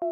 Hi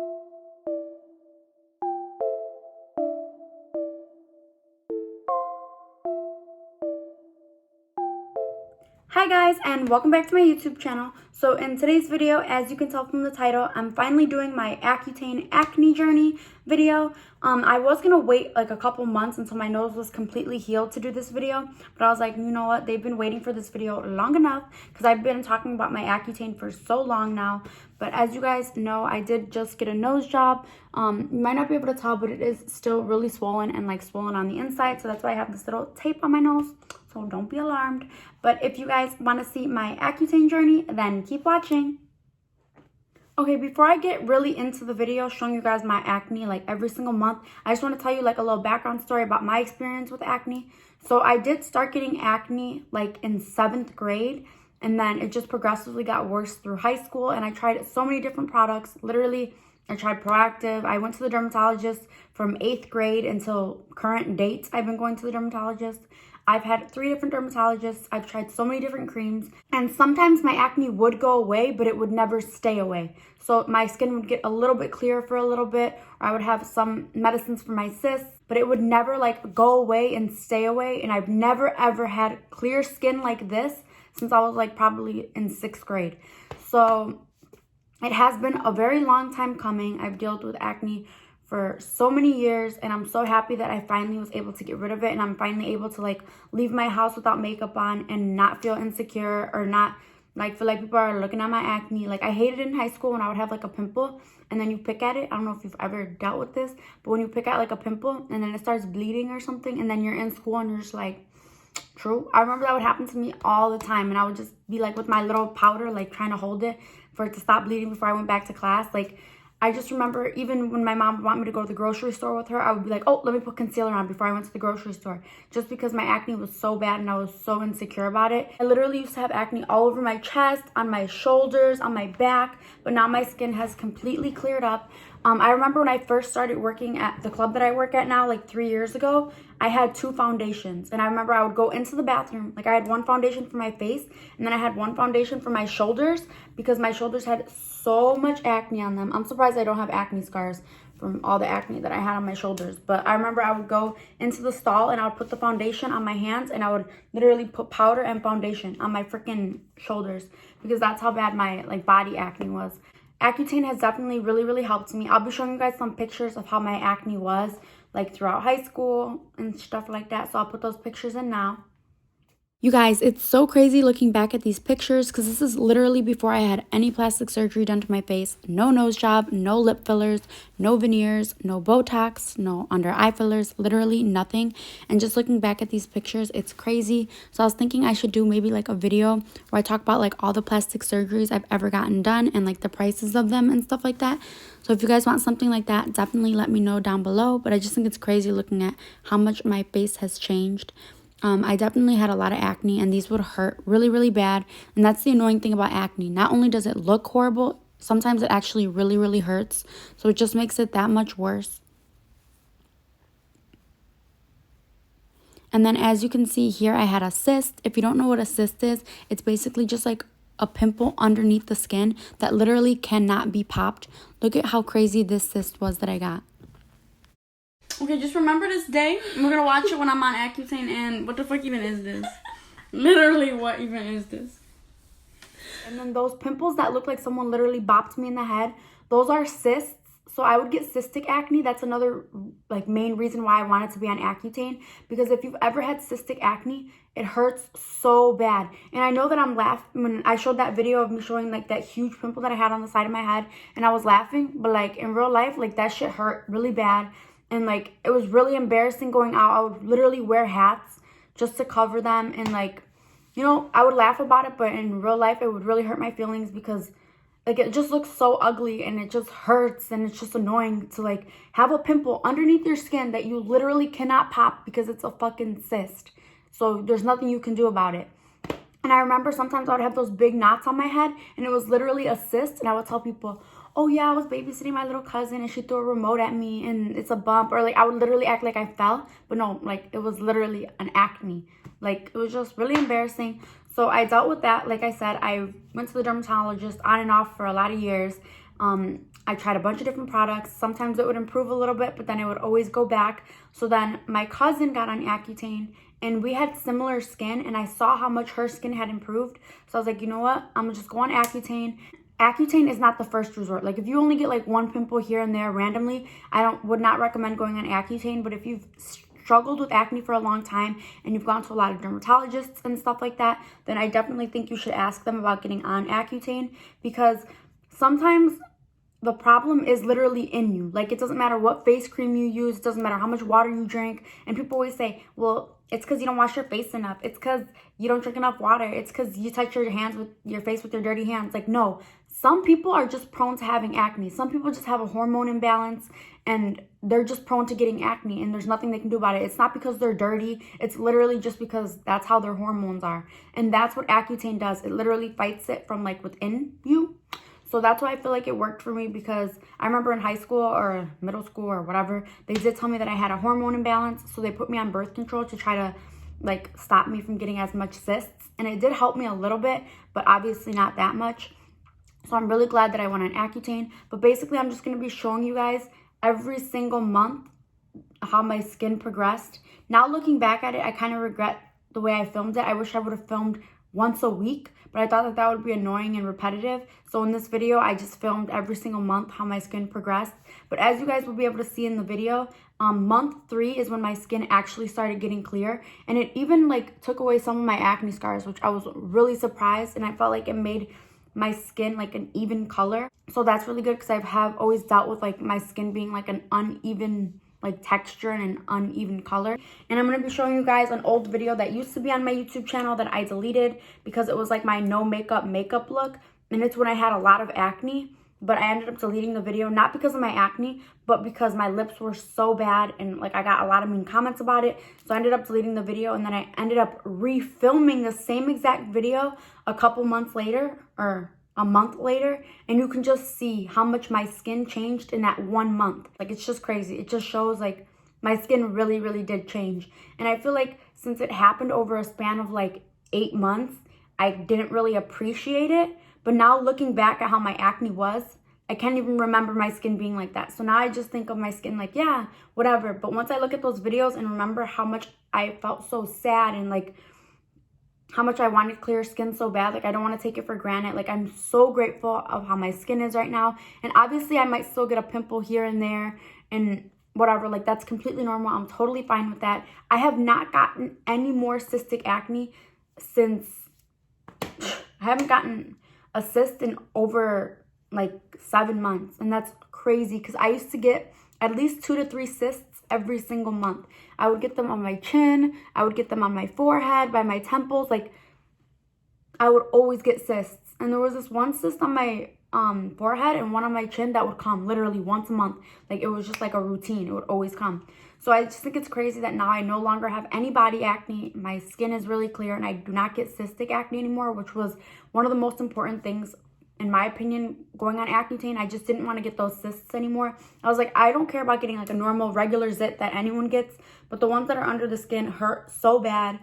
guys, and welcome back to my YouTube channel. So in today's video, as you can tell from the title, I'm finally doing my Accutane acne journey video. I was gonna wait like a couple months until my nose was completely healed to do this video, but I was like, you know what, they've been waiting for this video long enough because I've been talking about my Accutane for so long now. But as you guys know, I did just get a nose job. You might not be able to tell, but it is still really swollen and like swollen on the inside, so that's why I have this little tape on my nose. So don't be alarmed. But if you guys want to see my Accutane journey, then keep watching. Okay, before I get really into the video showing you guys my acne like every single month, I just want to tell you like a little background story about my experience with acne. So I did start getting acne like in 7th grade, and then it just progressively got worse through high school, and I tried so many different products. Literally, I tried Proactive. I went to the dermatologist from 8th grade until current dates. I've been going to the dermatologist. I've had 3 different dermatologists. I've tried so many different creams, and sometimes my acne would go away, but it would never stay away. So my skin would get a little bit clearer for a little bit, or I would have some medicines for my cysts, but it would never like go away and stay away. And I've never ever had clear skin like this since I was like probably in 6th grade. So it has been a very long time coming. I've dealt with acne for so many years, and I'm so happy that I finally was able to get rid of it, and I'm finally able to like leave my house without makeup on and not feel insecure or not like feel like people are looking at my acne. Like I hated it in high school when I would have like a pimple and then you pick at it. I don't know if you've ever dealt with this, but when you pick at like a pimple and then it starts bleeding or something, and then you're in school and you're just like, true. I remember that would happen to me all the time, and I would just be like with my little powder like trying to hold it for it to stop bleeding before I went back to class. Like I just remember even when my mom would want me to go to the grocery store with her, I would be like, oh, let me put concealer on before I went to the grocery store, just because my acne was so bad and I was so insecure about it. I literally used to have acne all over my chest, on my shoulders, on my back, but now my skin has completely cleared up. I remember when I first started working at the club that I work at now, like 3 years ago, I had 2 foundations. And I remember I would go into the bathroom, like I had 1 foundation for my face, and then I had 1 foundation for my shoulders because my shoulders had so much acne on them. I'm surprised I don't have acne scars from all the acne that I had on my shoulders. But I remember I would go into the stall and I would put the foundation on my hands, and I would literally put powder and foundation on my freaking shoulders because that's how bad my like body acne was. Accutane has definitely really helped me. I'll be showing you guys some pictures of how my acne was like throughout high school and stuff like that. So I'll put those pictures in now. You guys, it's so crazy looking back at these pictures because this is literally before I had any plastic surgery done to my face. No nose job, no lip fillers, no veneers, no Botox, no under eye fillers, literally nothing. And just looking back at these pictures, it's crazy. So I was thinking I should do maybe like a video where I talk about like all the plastic surgeries I've ever gotten done and like the prices of them and stuff like that. So if you guys want something like that, definitely let me know down below. But I just think it's crazy looking at how much my face has changed. I definitely had a lot of acne, and these would hurt really bad. And that's the annoying thing about acne. Not only does it look horrible, sometimes it actually really hurts. So it just makes it that much worse. And then as you can see here, I had a cyst. If you don't know what a cyst is, it's basically just like a pimple underneath the skin that literally cannot be popped. Look at how crazy this cyst was that I got. Okay, just remember this day. We're gonna watch it when I'm on Accutane, and what the fuck even is this? Literally, what even is this? And then those pimples that look like someone literally bopped me in the head, those are cysts. So I would get cystic acne. That's another like main reason why I wanted to be on Accutane, because if you've ever had cystic acne, it hurts so bad. And I know that I'm laughing when I showed that video of me showing like that huge pimple that I had on the side of my head, and I was laughing, but like in real life, like that shit hurt really bad. And like it was really embarrassing going out. I would literally wear hats just to cover them, and like, you know, I would laugh about it, but in real life it would really hurt my feelings because like it just looks so ugly and it just hurts, and it's just annoying to like have a pimple underneath your skin that you literally cannot pop because it's a fucking cyst. So there's nothing you can do about it. And I remember sometimes I would have those big knots on my head, and it was literally a cyst, and I would tell people, oh yeah, I was babysitting my little cousin and she threw a remote at me and it's a bump. Or like I would literally act like I fell, but no, like it was literally an acne. Like it was just really embarrassing. So I dealt with that. Like I said, I went to the dermatologist on and off for a lot of years. I tried a bunch of different products. Sometimes it would improve a little bit, but then it would always go back. So then my cousin got on Accutane, and we had similar skin, and I saw how much her skin had improved. So I was like, you know what? I'm gonna just go on Accutane. Accutane is not the first resort. Like, if you only get like one pimple here and there randomly, would not recommend going on Accutane. But if you've struggled with acne for a long time and you've gone to a lot of dermatologists and stuff like that, then I definitely think you should ask them about getting on Accutane, because sometimes the problem is literally in you. Like, it doesn't matter what face cream you use, it doesn't matter how much water you drink. And people always say, well, it's because you don't wash your face enough. It's because you don't drink enough water. It's because you touch your face with your dirty hands. Like, no. Some people are just prone to having acne. Some people just have a hormone imbalance and they're just prone to getting acne, and there's nothing they can do about it. It's not because they're dirty. It's literally just because that's how their hormones are. And that's what Accutane does. It literally fights it from like within you. So that's why I feel like it worked for me, because I remember in high school or middle school or whatever, they did tell me that I had a hormone imbalance. So they put me on birth control to try to like stop me from getting as much cysts. And it did help me a little bit, but obviously not that much. So I'm really glad that I went on Accutane. But basically, I'm just going to be showing you guys every single month how my skin progressed. Now looking back at it, I kind of regret the way I filmed it. I wish I would have filmed once a week, but I thought that would be annoying and repetitive. So in this video, I just filmed every single month how my skin progressed. But as you guys will be able to see in the video, month 3 is when my skin actually started getting clear, and it even like took away some of my acne scars, which I was really surprised, and I felt like it made my skin like an even color. So that's really good, because I have always dealt with like my skin being like an uneven like texture and an uneven color. And I'm going to be showing you guys an old video that used to be on my YouTube channel that I deleted because it was like my no makeup look, and it's when I had a lot of acne. But I ended up deleting the video, not because of my acne, but because my lips were so bad and like I got a lot of mean comments about it. So I ended up deleting the video, and then I ended up refilming the same exact video a couple months later, or a month later, and you can just see how much my skin changed in that 1 month. Like, it's just crazy. It just shows like my skin really, really did change. And I feel like since it happened over a span of like 8 months, I didn't really appreciate it. But now looking back at how my acne was, I can't even remember my skin being like that. So now I just think of my skin like, yeah, whatever. But once I look at those videos and remember how much I felt so sad and like how much I wanted clear skin so bad, like I don't want to take it for granted. Like, I'm so grateful of how my skin is right now. And obviously I might still get a pimple here and there and whatever, like that's completely normal. I'm totally fine with that. I have not gotten any more cystic acne since I haven't gotten a cyst in over like 7 months, and that's crazy, because I used to get at least 2 to 3 cysts every single month. I would get them on my chin, I would get them on my forehead, by my temples. Like, I would always get cysts. And there was this one cyst on my forehead and one on my chin that would come literally once a month. Like, it was just like a routine. It would always come. So I just think it's crazy that now I no longer have any body acne. My skin is really clear, and I do not get cystic acne anymore, which was one of the most important things, in my opinion, going on Accutane. I just didn't want to get those cysts anymore. I was like, I don't care about getting like a normal regular zit that anyone gets, but the ones that are under the skin hurt so bad,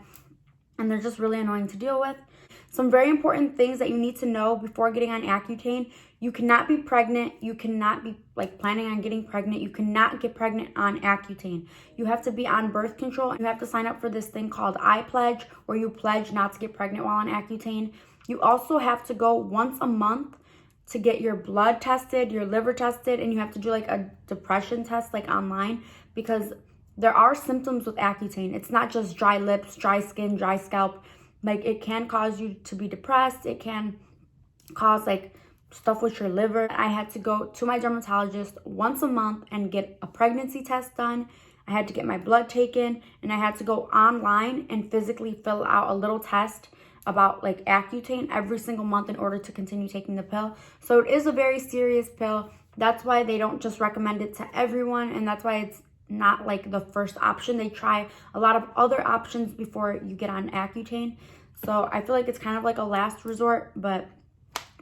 and they're just really annoying to deal with. Some very important things that you need to know before getting on Accutane: you cannot be pregnant. You cannot be like planning on getting pregnant. You cannot get pregnant on Accutane. You have to be on birth control. You have to sign up for this thing called I Pledge, where you pledge not to get pregnant while on Accutane. You also have to go once a month to get your blood tested, your liver tested, and you have to do like a depression test like online, because there are symptoms with Accutane. It's not just dry lips, dry skin, dry scalp. Like, it can cause you to be depressed. It can cause like stuff with your liver. I had to go to my dermatologist once a month and get a pregnancy test done. I had to get my blood taken, and I had to go online and physically fill out a little test about like Accutane every single month in order to continue taking the pill. So it is a very serious pill. That's why they don't just recommend it to everyone, and that's why it's not like the first option. They try a lot of other options before you get on Accutane. So I feel like it's kind of like a last resort, but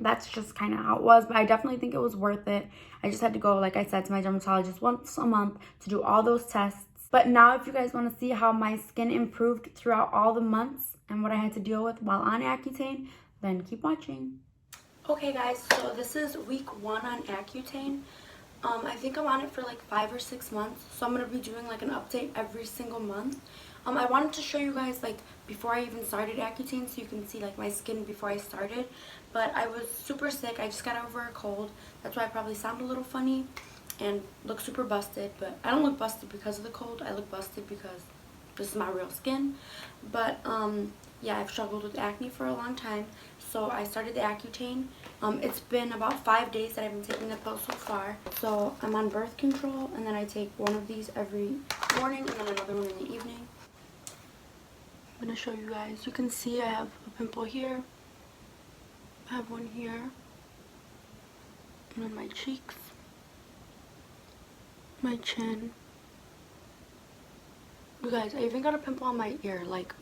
that's just kind of how it was. But I definitely think it was worth it. I just had to go, like I said, to my dermatologist once a month to do all those tests. But now if you guys want to see how my skin improved throughout all the months and what I had to deal with while on Accutane, then keep watching. Okay guys, so this is week 1 on Accutane. I think I'm on it for like 5 or 6 months, so I'm going to be doing like an update every single month. I wanted to show you guys like before I even started Accutane so you can see like my skin before I started, but I was super sick. I just got over a cold. That's why I probably sound a little funny and look super busted, but I don't look busted because of the cold. I look busted because this is my real skin. But yeah, I've struggled with acne for a long time, so I started the Accutane. It's been about 5 days that I've been taking the pill so far. So I'm on birth control, and then I take one of these every morning and then another one in the evening. I'm gonna show you guys. You can see I have a pimple here, I have one here, and on my cheeks, my chin. You guys, I even got a pimple on my ear. Like,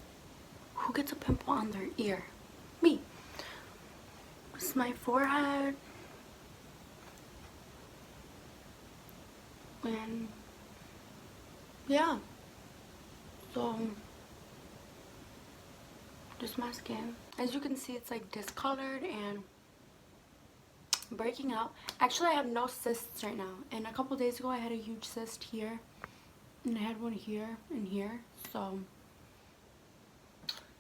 who gets a pimple on their ear? Me. This is my forehead. And yeah. So just my skin. As you can see, it's like discolored and breaking out. Actually, I have no cysts right now. And a couple days ago, I had a huge cyst here. And I had one here and here. So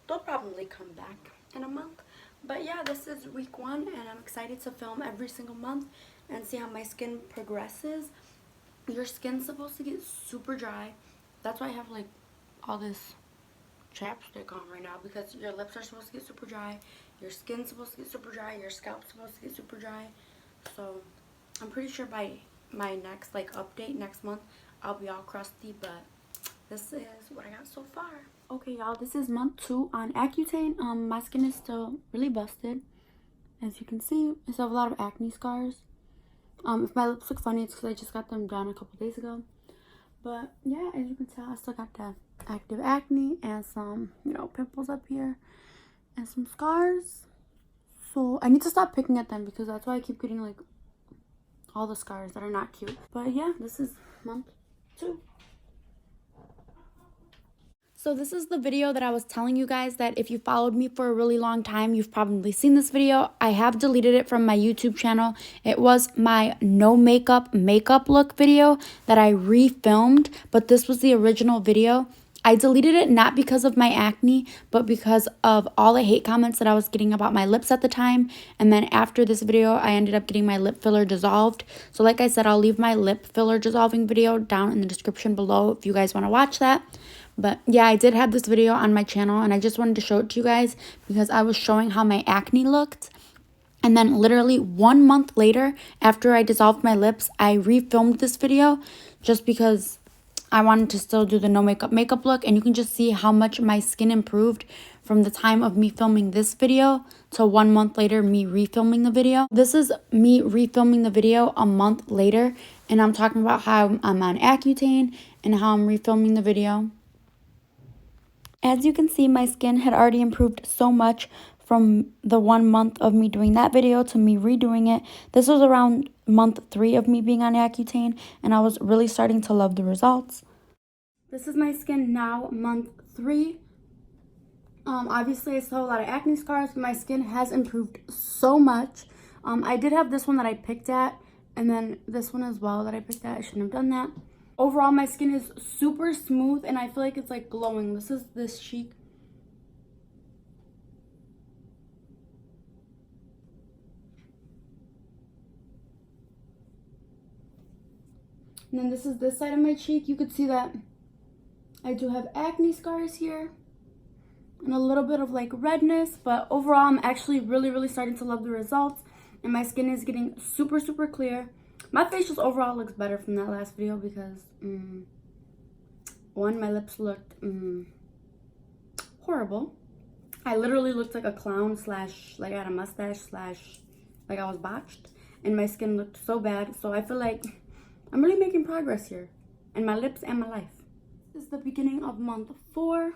they'll probably come back in a month. But yeah, this is week 1 and I'm excited to film every single month and see how my skin progresses. Your skin's supposed to get super dry. That's why I have like all this chapstick on right now, because your lips are supposed to get super dry, your skin's supposed to get super dry, your scalp's supposed to get super dry. So I'm pretty sure by my next like update next month I'll be all crusty, but this is what I got so far. Okay y'all, this is month 2 on Accutane. My skin is still really busted. As you can see, I still have a lot of acne scars. If my lips look funny, it's because I just got them done a couple days ago. But yeah, as you can tell, I still got the active acne and some, you know, pimples up here and some scars. So I need to stop picking at them because that's why I keep getting like all the scars that are not cute. But yeah, this is month 2. So this is the video that I was telling you guys that if you followed me for a really long time, you've probably seen this video. I have deleted it from my YouTube channel. It was my no makeup look video that I refilmed, but this was the original video. I deleted it not because of my acne, but because of all the hate comments that I was getting about my lips at the time. And then after this video, I ended up getting my lip filler dissolved. So like I said, I'll leave my lip filler dissolving video down in the description below if you guys want to watch that. But yeah, I did have this video on my channel and I just wanted to show it to you guys because I was showing how my acne looked. And then literally 1 month later, after I dissolved my lips, I refilmed this video just because I wanted to still do the no makeup look. And you can just see how much my skin improved from the time of me filming this video to 1 month later, me refilming the video. This is me refilming the video a month later. And I'm talking about how I'm on Accutane and how I'm refilming the video. As you can see, my skin had already improved so much from the 1 month of me doing that video to me redoing it. This was around month 3 of me being on Accutane, and I was really starting to love the results. This is my skin now, month 3. Obviously, I still have a lot of acne scars, but my skin has improved so much. I did have this one that I picked at, and then this one as well that I picked at. I shouldn't have done that. Overall, my skin is super smooth and I feel like it's like glowing. This is this cheek. And then this is this side of my cheek. You could see that I do have acne scars here and a little bit of like redness, but overall I'm actually really starting to love the results and my skin is getting super clear. My face just overall looks better from that last video because, one, my lips looked horrible. I literally looked like a clown slash, like I had a mustache slash, like I was botched. And my skin looked so bad. So I feel like I'm really making progress here in my lips and my life. This is the beginning of month 4.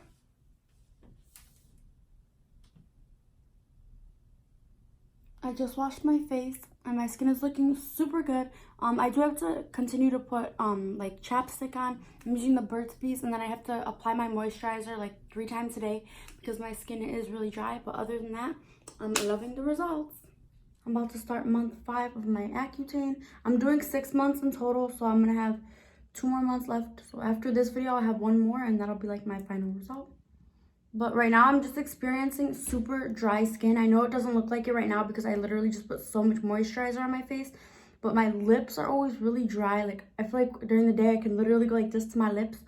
I just washed my face and my skin is looking super good. I do have to continue to put like chapstick on. I'm using the Burt's Bees, and then I have to apply my moisturizer like 3 times a day because my skin is really dry. But other than that, I'm loving the results. I'm about to start month 5 of my Accutane. I'm doing 6 months in total, so I'm gonna have 2 more months left. So after this video, I have 1 more, and that'll be like my final result. But right now, I'm just experiencing super dry skin. I know it doesn't look like it right now because I literally just put so much moisturizer on my face. But my lips are always really dry. Like, I feel like during the day, I can literally go like this to my lips,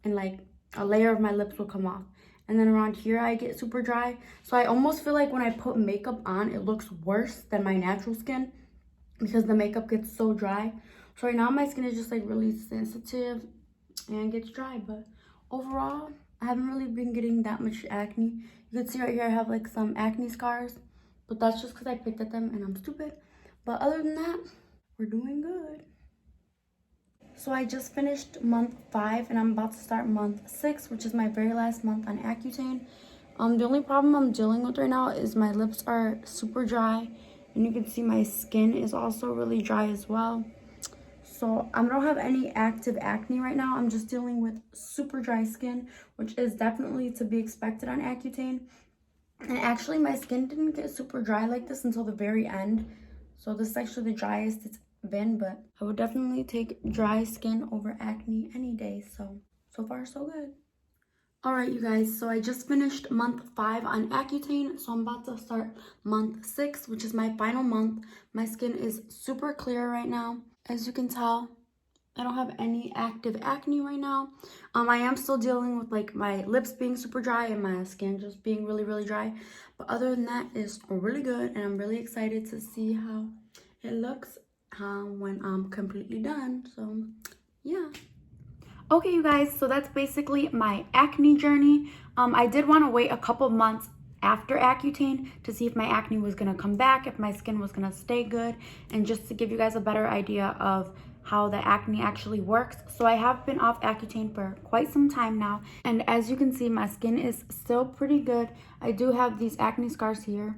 and like a layer of my lips will come off. And then around here, I get super dry. So I almost feel like when I put makeup on, it looks worse than my natural skin because the makeup gets so dry. So right now, my skin is just like really sensitive and gets dry. But overall, I haven't really been getting that much acne. You can see right here I have like some acne scars, but that's just because I picked at them and I'm stupid. But other than that, we're doing good. So I just finished month 5 and I'm about to start month 6, which is my very last month on Accutane. The only problem I'm dealing with right now is my lips are super dry, and you can see my skin is also really dry as well. So I don't have any active acne right now. I'm just dealing with super dry skin, which is definitely to be expected on Accutane. And actually, my skin didn't get super dry like this until the very end. So this is actually the driest it's been, but I would definitely take dry skin over acne any day. So far so good. Alright, you guys, so I just finished month 5 on Accutane, so I'm about to start month 6, which is my final month. My skin is super clear right now. As you can tell, I don't have any active acne right now. I am still dealing with like my lips being super dry and my skin just being really, really dry. But other than that, it's really good, and I'm really excited to see how it looks when I'm completely done. So, yeah. Okay, you guys, so that's basically my acne journey. I did want to wait a couple months after Accutane to see if my acne was going to come back, if my skin was going to stay good, and just to give you guys a better idea of how the acne actually works. So I have been off Accutane for quite some time now, and as you can see, my skin is still pretty good. I do have these acne scars here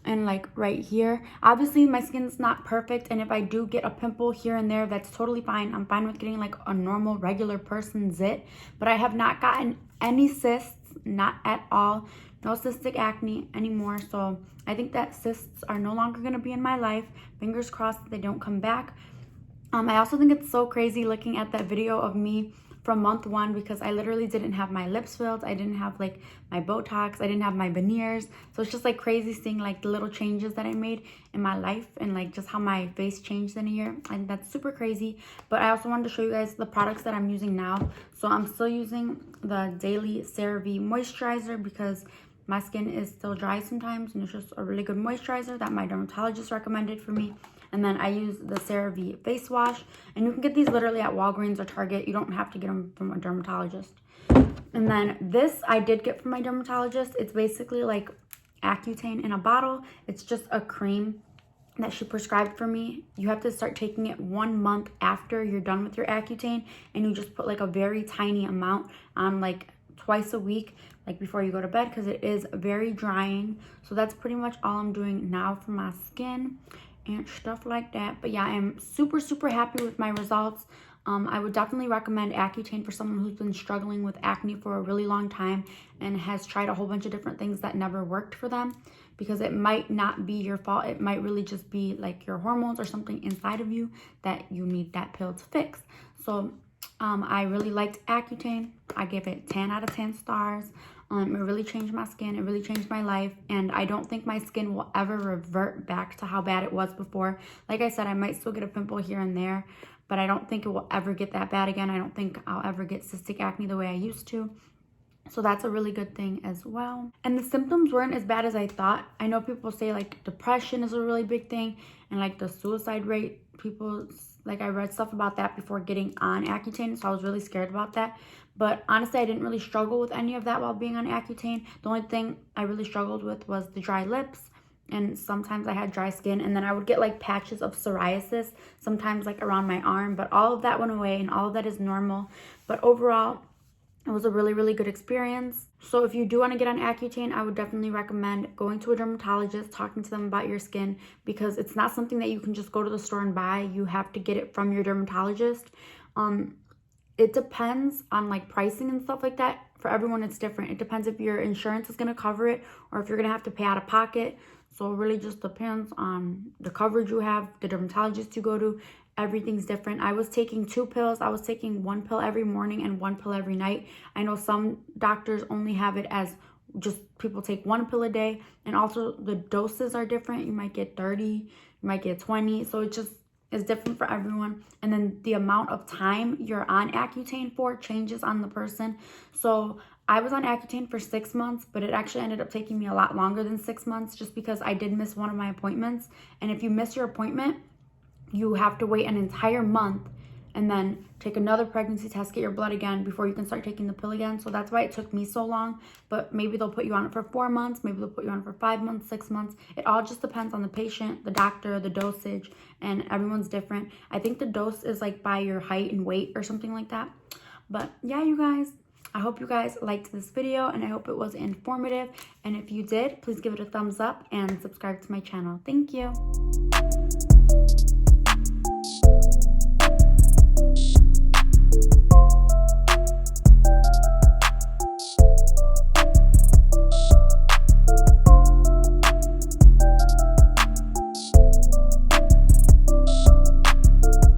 and like right here. Obviously my skin's not perfect, and if I do get a pimple here and there, that's totally fine. I'm fine with getting like a normal regular person zit, but I have not gotten any cysts, not at all. No cystic acne anymore. So I think that cysts are no longer going to be in my life. Fingers crossed that they don't come back. I also think it's so crazy looking at that video of me from month 1, because I literally didn't have my lips filled. I didn't have like my Botox. I didn't have my veneers. So it's just like crazy seeing like the little changes that I made in my life and like just how my face changed in a year. I think that's super crazy. But I also wanted to show you guys the products that I'm using now. So I'm still using the Daily CeraVe moisturizer because my skin is still dry sometimes, and it's just a really good moisturizer that my dermatologist recommended for me. And then I use the CeraVe face wash, and you can get these literally at Walgreens or Target. You don't have to get them from a dermatologist. And then this I did get from my dermatologist. It's basically like Accutane in a bottle. It's just a cream that she prescribed for me. You have to start taking it 1 month after you're done with your Accutane, and you just put like a very tiny amount on like twice a week, like before you go to bed, because it is very drying. So that's pretty much all I'm doing now for my skin and stuff like that. But yeah, I'm super happy with my results. I would definitely recommend Accutane for someone who's been struggling with acne for a really long time and has tried a whole bunch of different things that never worked for them, because it might not be your fault. It might really just be like your hormones or something inside of you that you need that pill to fix. So I really liked Accutane. I gave it 10 out of 10 stars. It really changed my skin. It really changed my life. And I don't think my skin will ever revert back to how bad it was before. Like I said, I might still get a pimple here and there, but I don't think it will ever get that bad again. I don't think I'll ever get cystic acne the way I used to. So that's a really good thing as well. And the symptoms weren't as bad as I thought. I know people say like depression is a really big thing, and like the suicide rate, like I read stuff about that before getting on Accutane, so I was really scared about that. But honestly, I didn't really struggle with any of that while being on Accutane. The only thing I really struggled with was the dry lips, and sometimes I had dry skin, and then I would get like patches of psoriasis, sometimes like around my arm, but all of that went away, and all of that is normal. But overall, it was a really good experience. So if you do want to get on Accutane, I would definitely recommend going to a dermatologist, talking to them about your skin, because it's not something that you can just go to the store and buy. You have to get it from your dermatologist. It depends on like pricing and stuff like that. For everyone, it's different. It depends if your insurance is going to cover it or if you're going to have to pay out of pocket. So it really just depends on the coverage you have, the dermatologist you go to. Everything's different. I was taking 2 pills. I was taking 1 pill every morning and 1 pill every night. I know some doctors only have it as just people take 1 pill a day, and also the doses are different. You might get 30, you might get 20, so it just is different for everyone. And then the amount of time you're on Accutane for changes on the person. So I was on Accutane for 6 months, but it actually ended up taking me a lot longer than 6 months just because I did miss one of my appointments. And if you miss your appointment, you have to wait an entire month and then take another pregnancy test, get your blood again before you can start taking the pill again. So that's why it took me so long. But maybe they'll put you on it for 4 months, maybe they'll put you on it for 5 months, 6 months. It all just depends on the patient, the doctor, the dosage, and everyone's different. I think the dose is like by your height and weight or something like that. But yeah, you guys, I hope you guys liked this video and I hope it was informative. And if you did, please give it a thumbs up and subscribe to my channel. Thank you.